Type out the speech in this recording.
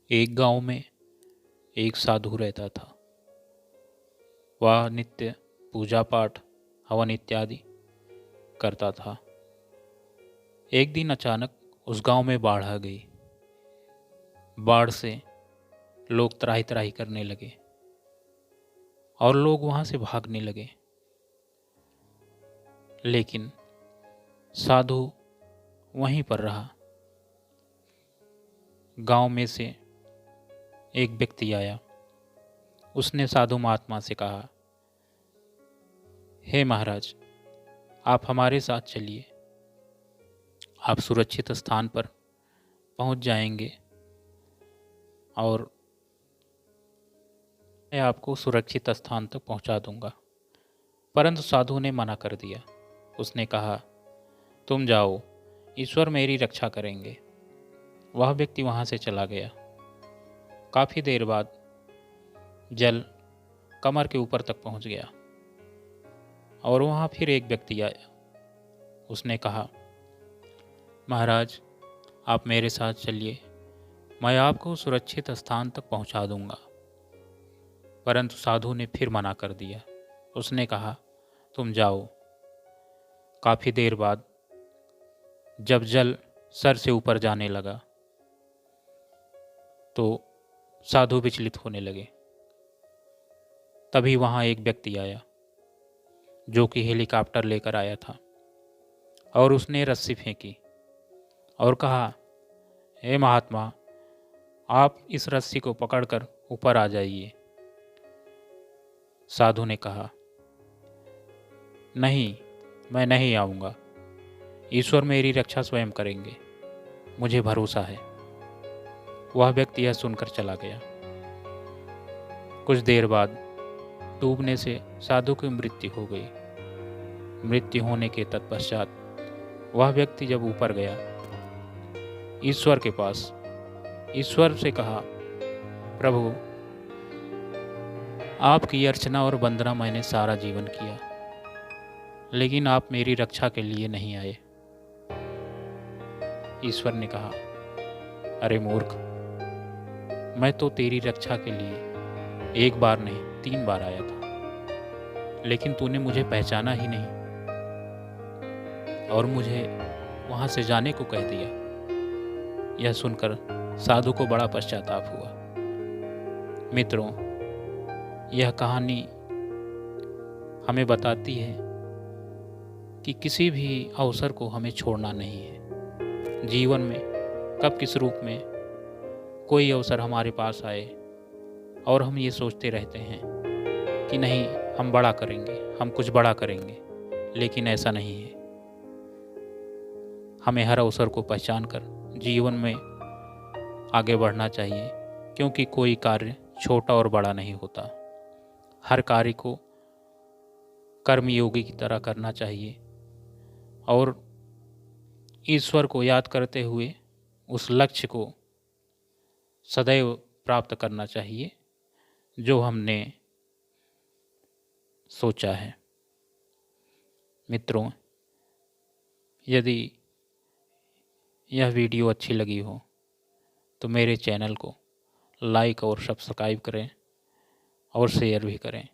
एक गांव में एक साधु रहता था। वह नित्य पूजा पाठ, हवन इत्यादि करता था। एक दिन अचानक उस गांव में बाढ़ आ गई। बाढ़ से लोग त्राही त्राही करने लगे और लोग वहां से भागने लगे। लेकिन साधु वहीं पर रहा। गांव में से एक व्यक्ति आया। उसने साधु महात्मा से कहा, हे महाराज, आप हमारे साथ चलिए। आप सुरक्षित स्थान पर पहुंच जाएंगे और मैं आपको सुरक्षित स्थान तक पहुंचा दूंगा। परंतु साधु ने मना कर दिया। उसने कहा, तुम जाओ, ईश्वर मेरी रक्षा करेंगे। वह व्यक्ति वहां से चला गया। काफी देर बाद जल कमर के ऊपर तक पहुंच गया और वहां फिर एक व्यक्ति आया। उसने कहा, महाराज, आप मेरे साथ चलिए, मैं आपको सुरक्षित स्थान तक पहुंचा दूंगा। परंतु साधु ने फिर मना कर दिया। उसने कहा, तुम जाओ। काफी देर बाद जब जल सर से ऊपर जाने लगा तो साधु विचलित होने लगे। तभी वहां एक व्यक्ति आया जो कि हेलीकॉप्टर लेकर आया था और उसने रस्सी फेंकी और कहा, हे महात्मा, आप इस रस्सी को पकड़कर ऊपर आ जाइए। साधु ने कहा, नहीं, मैं नहीं आऊँगा। ईश्वर मेरी रक्षा स्वयं करेंगे, मुझे भरोसा है। वह व्यक्ति यह सुनकर चला गया। कुछ देर बाद डूबने से साधु की मृत्यु हो गई। मृत्यु होने के तत्पश्चात वह व्यक्ति जब ऊपर गया ईश्वर के पास, ईश्वर से कहा, प्रभु, आपकी अर्चना और वंदना मैंने सारा जीवन किया, लेकिन आप मेरी रक्षा के लिए नहीं आए। ईश्वर ने कहा, अरे मूर्ख, मैं तो तेरी रक्षा के लिए एक बार नहीं 3 बार आया था, लेकिन तूने मुझे पहचाना ही नहीं और मुझे वहां से जाने को कह दिया। यह सुनकर साधु को बड़ा पश्चाताप हुआ। मित्रों, यह कहानी हमें बताती है कि किसी भी अवसर को हमें छोड़ना नहीं है। जीवन में कब किस रूप में कोई अवसर हमारे पास आए और हम ये सोचते रहते हैं कि नहीं, हम बड़ा करेंगे, हम कुछ बड़ा करेंगे, लेकिन ऐसा नहीं है। हमें हर अवसर को पहचान कर जीवन में आगे बढ़ना चाहिए, क्योंकि कोई कार्य छोटा और बड़ा नहीं होता। हर कार्य को कर्मयोगी की तरह करना चाहिए और ईश्वर को याद करते हुए उस लक्ष्य को सदैव प्राप्त करना चाहिए जो हमने सोचा है। मित्रों, यदि यह वीडियो अच्छी लगी हो तो मेरे चैनल को लाइक और सब्सक्राइब करें और शेयर भी करें।